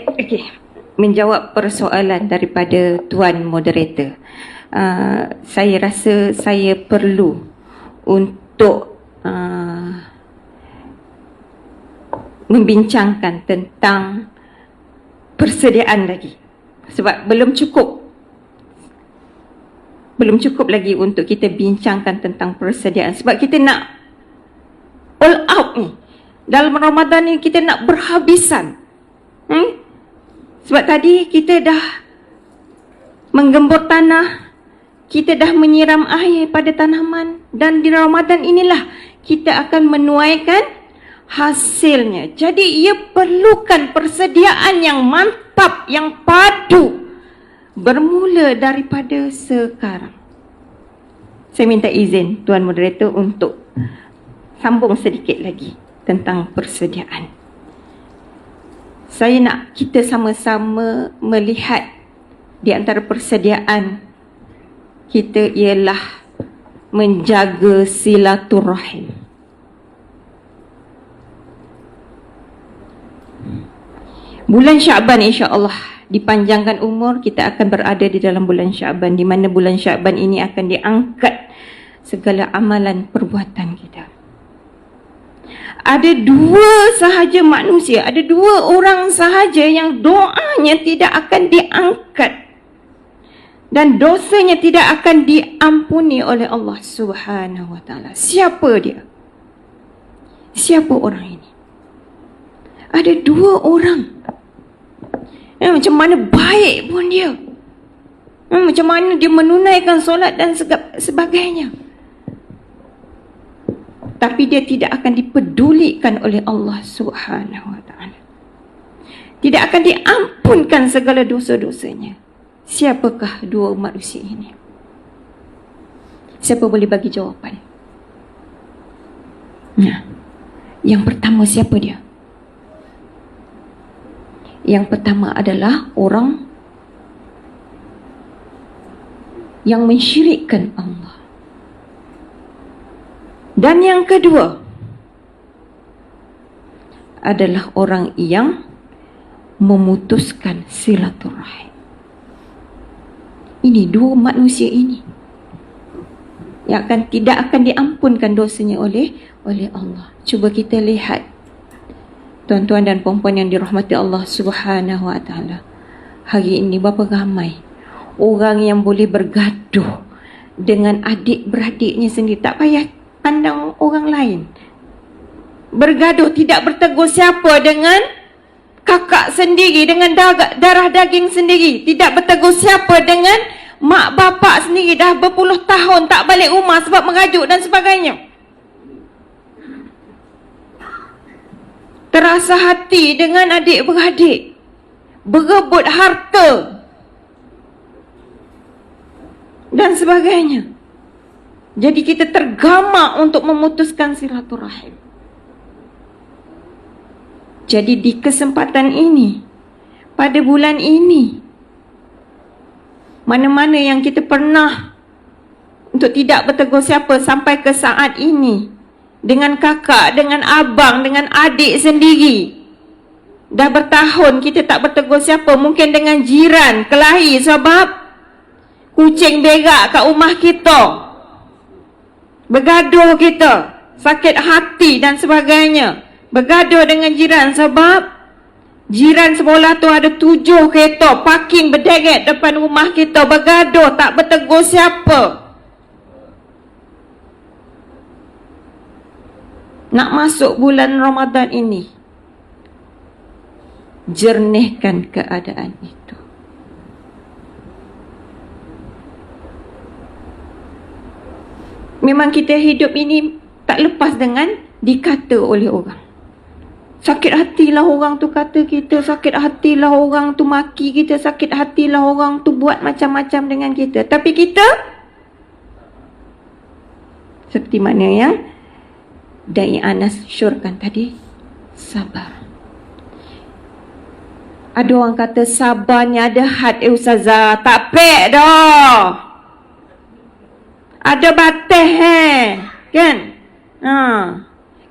Okey, menjawab persoalan daripada Tuan Moderator. Saya rasa saya perlu untuk membincangkan tentang persediaan lagi. Sebab belum cukup lagi untuk kita bincangkan tentang persediaan. Sebab kita nak all out ni. Dalam Ramadan ni kita nak berhabisan. Sebab tadi kita dah menggembur tanah, kita dah menyiram air pada tanaman, dan di Ramadan inilah kita akan menuaikan hasilnya. Jadi ia perlukan persediaan yang mantap, yang padu, bermula daripada sekarang. Saya minta izin Tuan Moderator untuk sambung sedikit lagi tentang persediaan. Saya nak kita sama-sama melihat di antara persediaan kita ialah menjaga silaturahim. Bulan Syaban insya-Allah dipanjangkan umur, kita akan berada di dalam bulan Syaban, di mana bulan Syaban ini akan diangkat segala amalan perbuatan kita. Ada dua sahaja manusia, ada dua orang sahaja yang doanya tidak akan diangkat dan dosanya tidak akan diampuni oleh Allah Subhanahu wa taala. Siapa dia? Siapa orang ini? Ada dua orang. Macam mana baik pun dia. Macam mana dia menunaikan solat dan sebagainya. Tapi dia tidak akan dipedulikan oleh Allah Subhanahu wa taala. Tidak akan diampunkan segala dosa-dosanya. Siapakah dua manusia ini? Siapa boleh bagi jawapan? Nah, yang pertama siapa dia? Yang pertama adalah orang yang mensyirikkan Allah. Dan yang kedua adalah orang yang memutuskan silaturahim. Ini dua manusia ini yang tidak akan diampunkan dosanya oleh Allah. Cuba kita lihat, tuan-tuan dan puan-puan yang dirahmati Allah Subhanahu wa taala. Hari ini berapa ramai orang yang boleh bergaduh dengan adik-beradiknya sendiri, tak payah pandang orang lain. Bergaduh, tidak bertegur siapa, dengan kakak sendiri, dengan darah daging sendiri. Tidak bertegur siapa dengan mak bapak sendiri. Dah berpuluh tahun tak balik rumah sebab merajuk dan sebagainya. Terasa hati dengan adik-beradik, berebut harta dan sebagainya. Jadi kita tergamak untuk memutuskan silaturahim. Jadi di kesempatan ini, pada bulan ini, mana-mana yang kita pernah untuk tidak bertegur siapa sampai ke saat ini, dengan kakak, dengan abang, dengan adik sendiri, dah bertahun kita tak bertegur siapa, mungkin dengan jiran, kelahi sebab kucing berak kat rumah kita, bergaduh kita, sakit hati dan sebagainya. Bergaduh dengan jiran sebab jiran sebelah tu ada 7 kereta parking berderet depan rumah kita. Bergaduh, tak bertegur siapa. Nak masuk bulan Ramadan ini, jernihkan keadaan itu. Memang kita hidup ini tak lepas dengan dikata oleh orang. Sakit hatilah orang tu kata kita, sakit hatilah orang tu maki kita, sakit hatilah orang tu buat macam-macam dengan kita. Tapi kita, seperti mana yang Dai Anas syurkan tadi, sabar. Ada orang kata sabarnya ada had, Ustazah. Tak pek dah. Ada batas kan?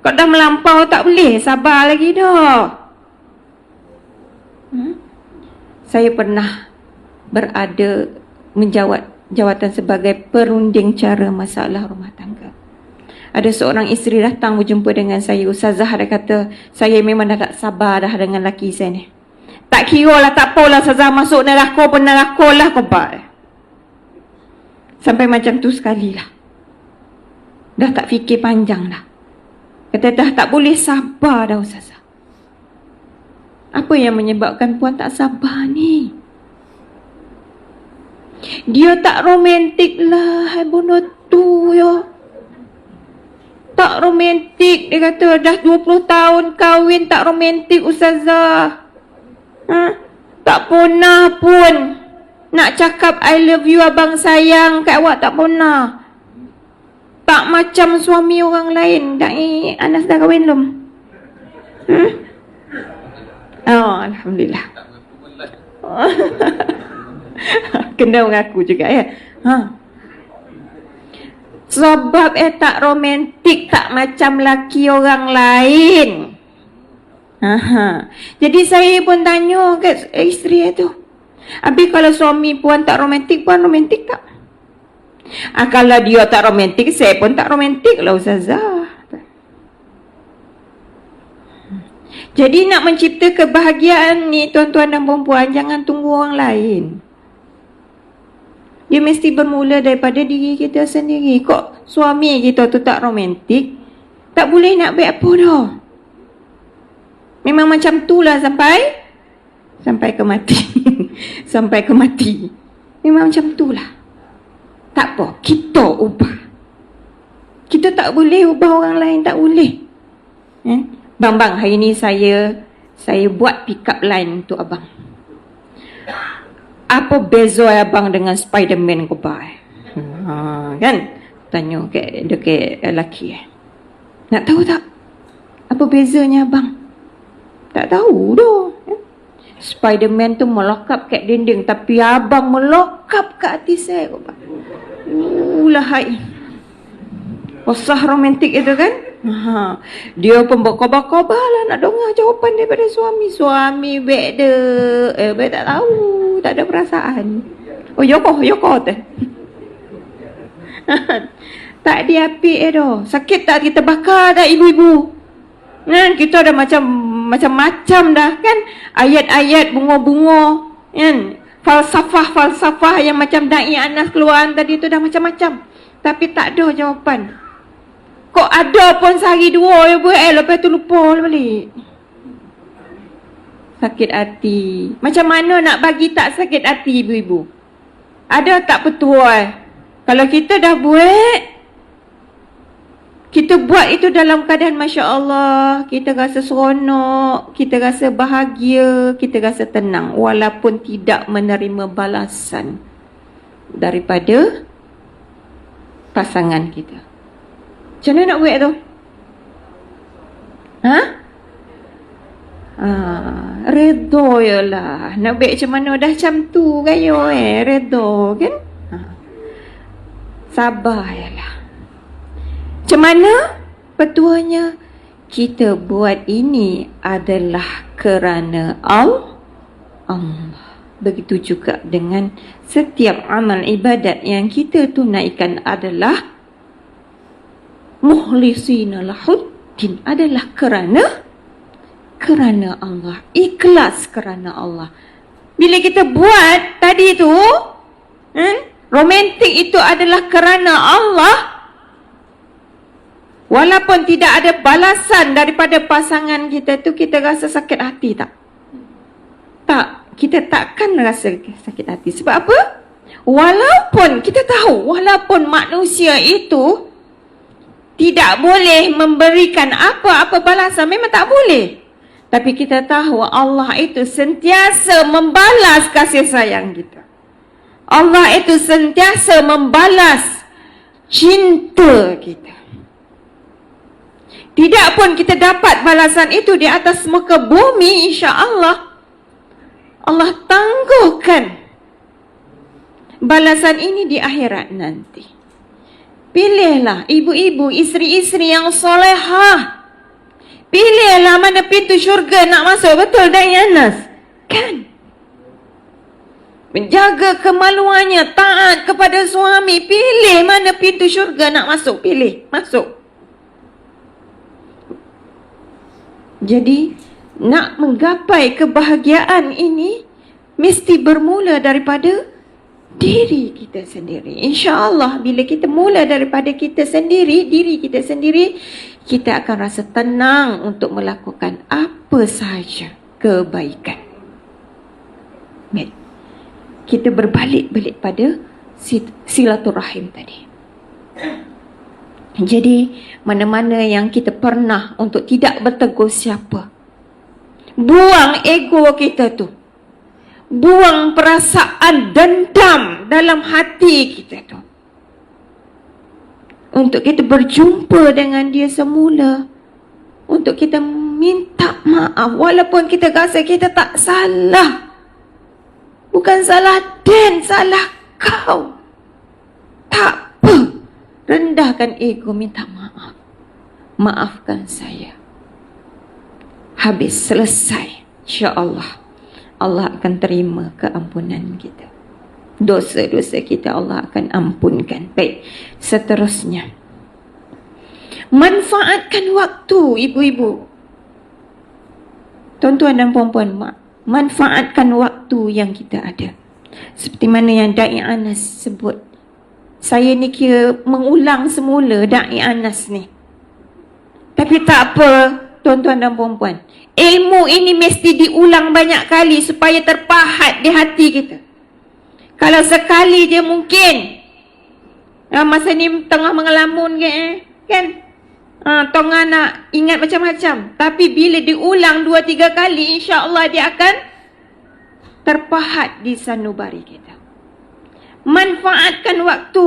Kau dah melampau tak boleh sabar lagi dah. Saya pernah berada menjawat jawatan sebagai perunding cara masalah rumah tangga. Ada seorang isteri datang berjumpa dengan saya. Ustazah, dia kata, saya memang dah tak sabar dah dengan lelaki saya ni. Tak kira lah, tak apalah Ustazah, masuk neraka pun neraka lah kobat. Sampai macam tu sekali lah. Dah tak fikir panjang dah. Kata dah tak boleh sabar dah Ustazah. Apa yang menyebabkan puan tak sabar ni? Dia tak romantik lah, hai bunuh tu ya. Tak romantik. Dia kata dah 20 tahun kahwin tak romantik Ustazah. Tak pernah pun nak cakap I love you abang sayang kat awak, tak pernah. Tak macam suami orang lain. Anas dah kahwin belum? Oh, Alhamdulillah. Kena mengaku juga ya. Sebab tak romantik, tak macam laki orang lain. Jadi saya pun tanya kat isteri tu, habis kalau suami puan tak romantik, puan romantik tak? Kalau dia tak romantik, saya pun tak romantik lah Ustazah. Jadi nak mencipta kebahagiaan ni tuan-tuan dan puan-puan, jangan tunggu orang lain. Dia mesti bermula daripada diri kita sendiri. Kok suami kita tu tak romantik, tak boleh nak buat apa dah. Memang macam tu lah sampai ke mati. Sampai ke mati. Memang macam tu lah. Tak apa, kita ubah. Kita tak boleh ubah orang lain, tak boleh. Bang, hari ni saya buat pick up line untuk abang. Apa beza abang dengan Spiderman kau bai? Kan? Tanya dekat lelaki. Nak tahu tak? Apa bezanya abang? Tak tahu dah. Spiderman tu melokap kat dinding, tapi abang melokap kat hati saya kau bai. Lahai. Usah romantik itu kan? Dia pun berkobar-kobar lah nak dengar jawapan daripada suami. Suami baik tak tahu, tak ada perasaan. Oh yoko teh. Tak diapik dah. Sakit tak kita bakar dah ibu-ibu. Kan kita dah macam-macam dah kan. Ayat-ayat bunga-bunga kan. Falsafah yang macam Dai Anas keluaran tadi tu dah macam-macam. Tapi tak ada jawapan. Kok ada pun sehari dua ya bu, lepas tu lupa balik. Sakit hati. Macam mana nak bagi tak sakit hati ibu-ibu? Ada tak petua? Kalau kita dah buat, kita buat itu dalam keadaan Masya Allah, kita rasa seronok, kita rasa bahagia, kita rasa tenang, walaupun tidak menerima balasan daripada pasangan kita. Macam mana nak buat tu? Redha je lah. Nak buat macam mana dah macam tu kayo redha kan? Sabar je lah. Macam mana? Petuanya, kita buat ini adalah kerana Allah. Begitu juga dengan setiap amal ibadat yang kita tunaikan adalah mukhlisina lahuddin, adalah kerana Allah, ikhlas kerana Allah. Bila kita buat tadi tu romantik itu adalah kerana Allah, walaupun tidak ada balasan daripada pasangan kita tu, kita rasa sakit hati tak? Tak, kita takkan rasa sakit hati. Sebab apa? Walaupun kita tahu, walaupun manusia itu tidak boleh memberikan apa-apa balasan, memang tak boleh. Tapi kita tahu Allah itu sentiasa membalas kasih sayang kita. Allah itu sentiasa membalas cinta kita. Tidak pun kita dapat balasan itu di atas muka bumi, insya-Allah Allah tangguhkan balasan ini di akhirat nanti. Pilihlah ibu-ibu, isteri-isteri yang solehah. Pilihlah mana pintu syurga nak masuk. Betul Dai Anas? Kan? menjaga kemaluannya, taat kepada suami, pilih mana pintu syurga nak masuk, pilih, masuk. Jadi nak menggapai kebahagiaan ini mesti bermula daripada diri kita sendiri. InsyaAllah bila kita mula daripada kita sendiri, diri kita sendiri, kita akan rasa tenang untuk melakukan apa sahaja kebaikan. Kita berbalik-balik pada silaturahim tadi. Jadi mana-mana yang kita pernah untuk tidak bertegur siapa, buang ego kita tu, buang perasaan dendam dalam hati kita tu, untuk kita berjumpa dengan dia semula, untuk kita minta maaf walaupun kita rasa kita tak salah. Bukan salah Dan, salah kau. Tak apa, rendahkan ego, minta maaf. Maafkan saya. Habis, selesai. InsyaAllah Allah akan terima keampunan kita. Dosa-dosa kita Allah akan ampunkan. Baik, seterusnya, manfaatkan waktu, ibu-ibu, tuan-tuan dan puan-puan. Manfaatkan waktu yang kita ada. Seperti mana yang Da'i Anas sebut. Saya ni kira mengulang semula Da'i Anas ni. Tapi tak apa, tuan-tuan dan puan-puan. Ilmu ini mesti diulang banyak kali supaya terpahat di hati kita. Kalau sekali dia mungkin, masa ni tengah mengelamun kan? Tonga nak ingat macam-macam. Tapi bila diulang 2-3 kali, insya-Allah dia akan terpahat di sanubari kita. Manfaatkan waktu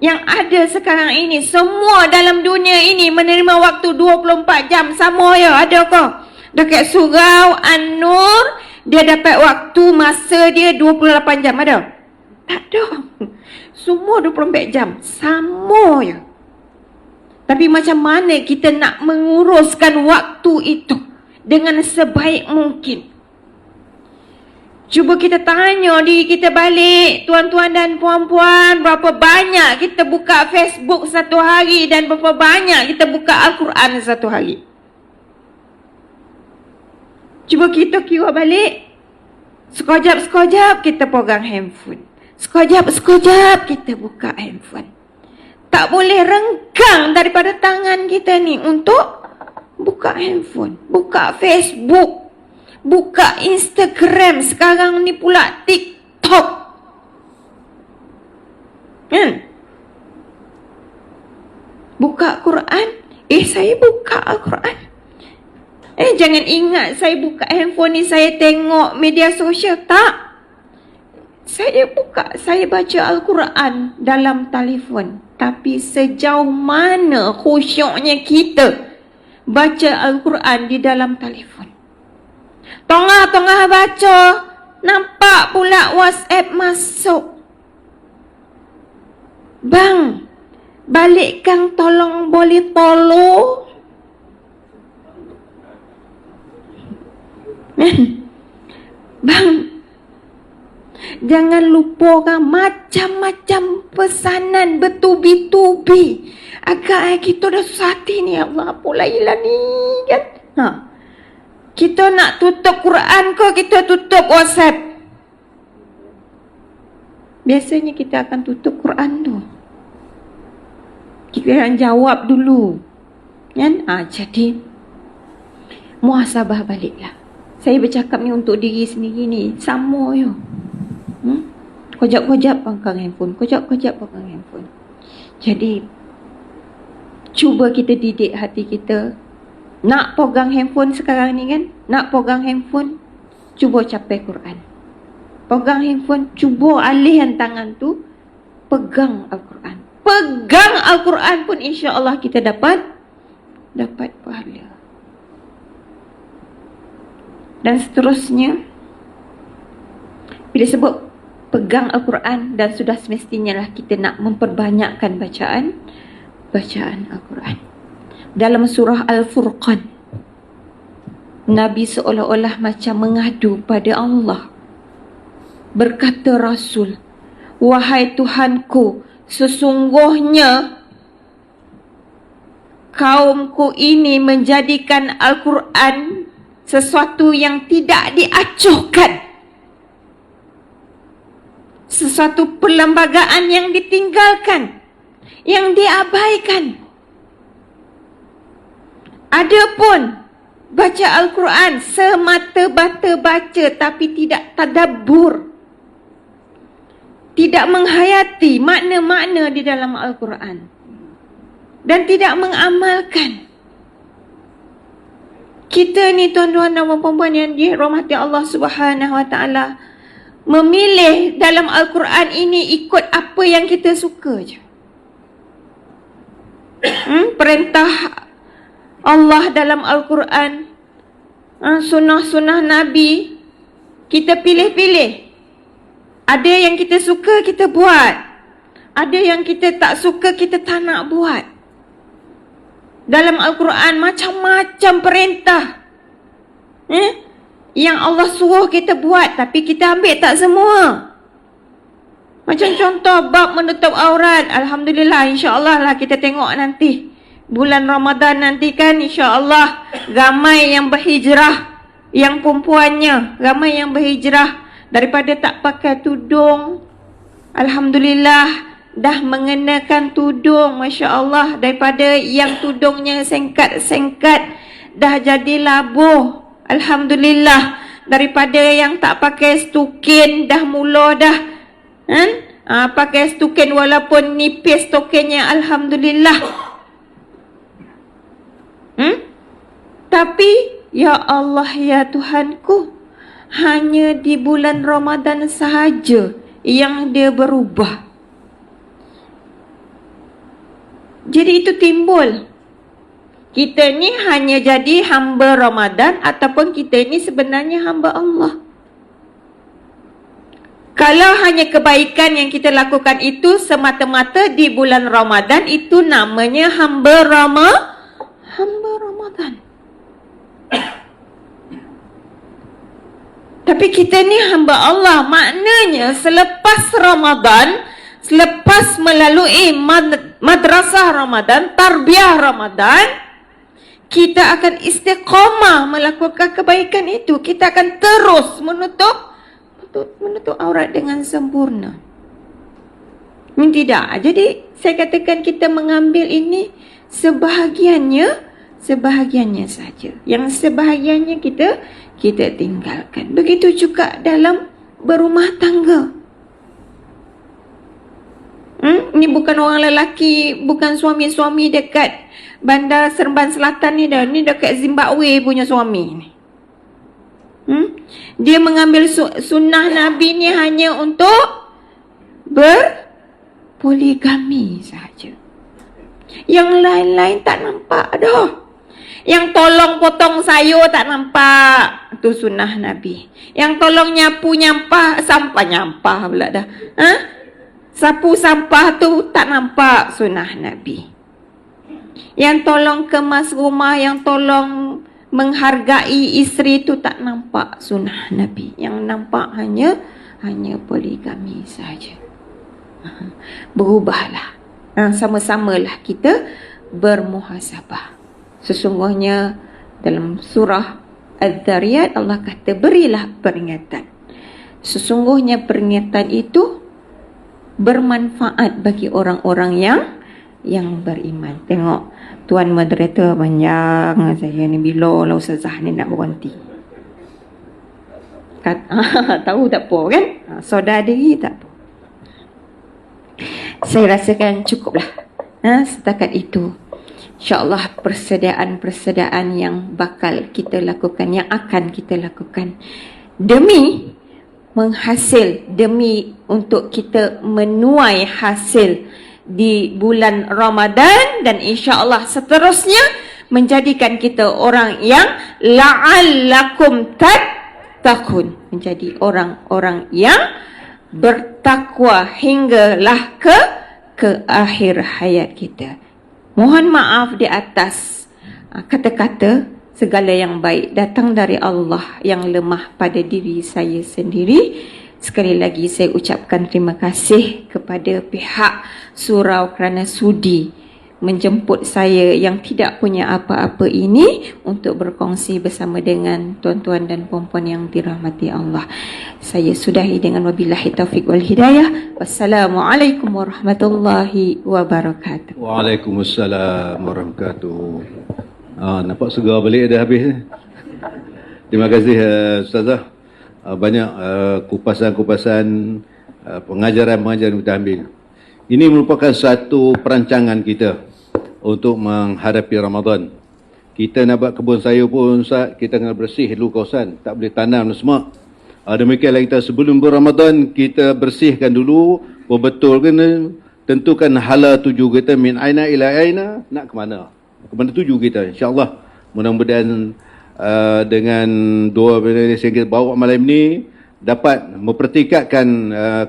yang ada sekarang ini. Semua dalam dunia ini menerima waktu 24 jam sama ya. Ada ke? Dekat surau An-Nur dia dapat waktu masa dia 28 jam. Ada? Tak ada. Semua 24 jam sama ya. Tapi macam mana kita nak menguruskan waktu itu dengan sebaik mungkin? Cuba kita tanya diri kita balik, tuan-tuan dan puan-puan, berapa banyak kita buka Facebook satu hari dan berapa banyak kita buka Al-Quran satu hari? Cuba kita kira balik. Sekejap-sekejap kita pegang handphone. Sekejap-sekejap kita buka handphone. Tak boleh renggang daripada tangan kita ni untuk buka handphone, buka Facebook, buka Instagram, sekarang ni pula TikTok. Buka Quran. Saya buka Al-Quran. Jangan ingat saya buka handphone ni saya tengok media sosial. Tak. Saya baca Al-Quran dalam telefon. Tapi sejauh mana khusyuknya kita baca Al-Quran di dalam telefon? Tengah-tengah baca, nampak pula WhatsApp masuk. Bang, balikkan tolong, boleh tolong? Bang, jangan lupa macam-macam pesanan bertubi-tubi. Agak kita dah susah hati ni. Allah, apalah ilah ni kan. Kita nak tutup Quran ke kita tutup WhatsApp? Biasanya kita akan tutup Quran tu. Kita akan jawab dulu kan? Jadi muhasabah baliklah. Saya bercakap ni untuk diri sendiri ni. Sama je. Kojap-kojap pegang handphone, kojap-kojap pegang handphone. Jadi cuba kita didik hati kita. Nak pegang handphone sekarang ni kan, nak pegang handphone, cuba capai Quran. Pegang handphone, cuba alihkan tangan tu, pegang Al-Quran. Pegang Al-Quran pun insya-Allah kita dapat pahala. Dan seterusnya, bila sebut pegang Al-Quran, dan sudah semestinya lah kita nak memperbanyakkan bacaan Al-Quran. Dalam surah Al-Furqan, Nabi seolah-olah macam mengadu pada Allah. Berkata Rasul, wahai Tuhanku, sesungguhnya kaumku ini menjadikan Al-Quran sesuatu yang tidak diacuhkan, sesuatu perlembagaan yang ditinggalkan, yang diabaikan. Adapun baca Al-Quran semata-mata baca tapi tidak tadabbur, tidak menghayati makna-makna di dalam Al-Quran dan tidak mengamalkan. Kita ni tuan-tuan dan puan-puan yang dirahmati Allah Subhanahu Wa Taala, memilih dalam Al-Quran ini ikut apa yang kita suka je. Perintah Allah dalam Al-Quran, sunnah-sunnah Nabi, kita pilih-pilih. Ada yang kita suka, kita buat. Ada yang kita tak suka, kita tak nak buat. Dalam Al-Quran macam-macam perintah yang Allah suruh kita buat, tapi kita ambil tak semua. Macam contoh bab menutup aurat. Alhamdulillah, insya-Allah lah kita tengok nanti. Bulan Ramadan nanti kan, insya-Allah ramai yang berhijrah, yang perempuannya ramai yang berhijrah daripada tak pakai tudung. Alhamdulillah dah mengenakan tudung, masya-Allah. Daripada yang tudungnya sengkat-sengkat dah jadi labuh, alhamdulillah. Daripada yang tak pakai stukin dah mula dah pakai stukin walaupun nipis stukinnya, alhamdulillah. Tapi ya Allah, ya Tuhanku, hanya di bulan Ramadan sahaja yang dia berubah. Jadi itu timbul, kita ni hanya jadi hamba Ramadan ataupun kita ni sebenarnya hamba Allah. Kalau hanya kebaikan yang kita lakukan itu semata-mata di bulan Ramadan, itu namanya hamba Ramadan. Tapi kita ni hamba Allah, maknanya selepas Ramadan, selepas melalui madrasah Ramadan, tarbiyah Ramadan, kita akan istiqamah melakukan kebaikan itu. Kita akan terus menutup aurat dengan sempurna. Ini tidak. Jadi saya katakan kita mengambil ini sebahagiannya saja. Yang sebahagiannya kita tinggalkan. Begitu juga dalam berumah tangga. Ini bukan orang lelaki, bukan suami-suami dekat bandar Seremban Selatan ni dah. Ni dekat Zimbabwe punya suami ni. Dia mengambil sunnah Nabi ni hanya untuk berpoligami saja. Yang lain-lain tak nampak dah. Yang tolong potong sayur tak nampak, tu sunnah Nabi. Yang tolong nyapu nyampah pula dah. Sapu sampah tu tak nampak, sunnah Nabi. Yang tolong kemas rumah, yang tolong menghargai isteri tu tak nampak, sunnah Nabi. Yang nampak hanya poligami saja. Berubahlah. Sama-samalah kita bermuhasabah. Sesungguhnya dalam surah Az-Zariyat Allah kata, berilah peringatan. Sesungguhnya peringatan itu bermanfaat bagi orang-orang yang beriman. Tengok tuan moderator panjang saya ni, bila lah ustazah ni nak berhenti. Tahu tak apa kan? Saudara diri tak apa. Saya rasakan cukuplah. Setakat itu. InsyaAllah persediaan yang bakal kita lakukan, yang akan kita lakukan demi menghasil, demi untuk kita menuai hasil di bulan Ramadan, dan insya-Allah seterusnya menjadikan kita orang yang la'allakum tattaqun, menjadi orang-orang yang bertakwa hinggalah ke akhir hayat kita. Mohon maaf di atas kata-kata, segala yang baik datang dari Allah, yang lemah pada diri saya sendiri. Sekali lagi saya ucapkan terima kasih kepada pihak surau kerana sudi menjemput saya yang tidak punya apa-apa ini untuk berkongsi bersama dengan tuan-tuan dan puan-puan yang dirahmati Allah. Saya sudahi dengan wabillahi taufiq wal hidayah. Wassalamualaikum warahmatullahi wabarakatuh. Waalaikumsalam warahmatullahi wabarakatuh. Nampak segar balik dah habis. Terima kasih Ustazah. Banyak kupasan-kupasan pengajaran-pengajaran kita ambil. Ini merupakan satu perancangan kita untuk menghadapi Ramadan. Kita nak buat kebun sayur pun Ustaz, kita kena bersih dulu kawasan, tak boleh tanam semua. Demikianlah kita sebelum Ramadan kita bersihkan dulu, betul kena tentukan hala tuju kita, min aina ila aina, nak ke mana tuju kita. InsyaAllah mudah-mudahan dengan dua benda yang kita bawa malam ni dapat mempertingkatkan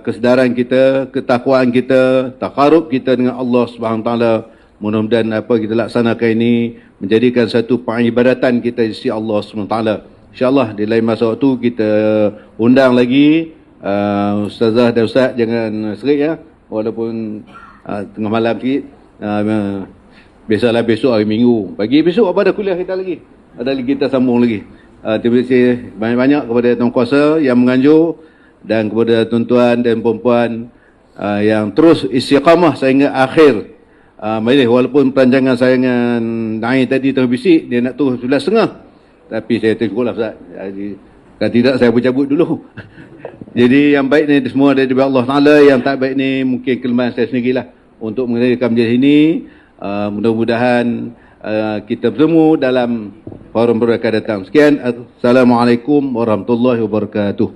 kesedaran kita, ketakwaan kita, takarub kita dengan Allah Subhanahu Wa Taala. Mudah-mudahan apa kita laksanakan ini menjadikan satu pengibadatan kita di sisi Allah Subhanahu Wa Taala. InsyaAllah di lain masa waktu kita undang lagi Ustazah dan Ustaz, jangan serik ya, walaupun tengah malam sikit. Biasalah besok hari Minggu. Pagi besok apa ada kuliah kita lagi? Ada lagi kita sambung lagi. Terima kasih banyak-banyak kepada Tuan Kuasa yang menganjur dan kepada tuan-tuan dan puan-puan yang terus istiqamah sehingga akhir. Walaupun perancangan saya dengan Naim tadi terbisik, dia nak turun 11.30. Tapi saya tergolak Ustaz. Jadi, kalau tidak saya bercabut dulu. Jadi yang baik ni semua dari Allah Ta'ala, yang tak baik ni mungkin kelemahan saya sendirilah untuk mengadakan majlis ini. Mudah-mudahan kita bertemu dalam forum berkah datang. Sekian. Assalamualaikum warahmatullahi wabarakatuh.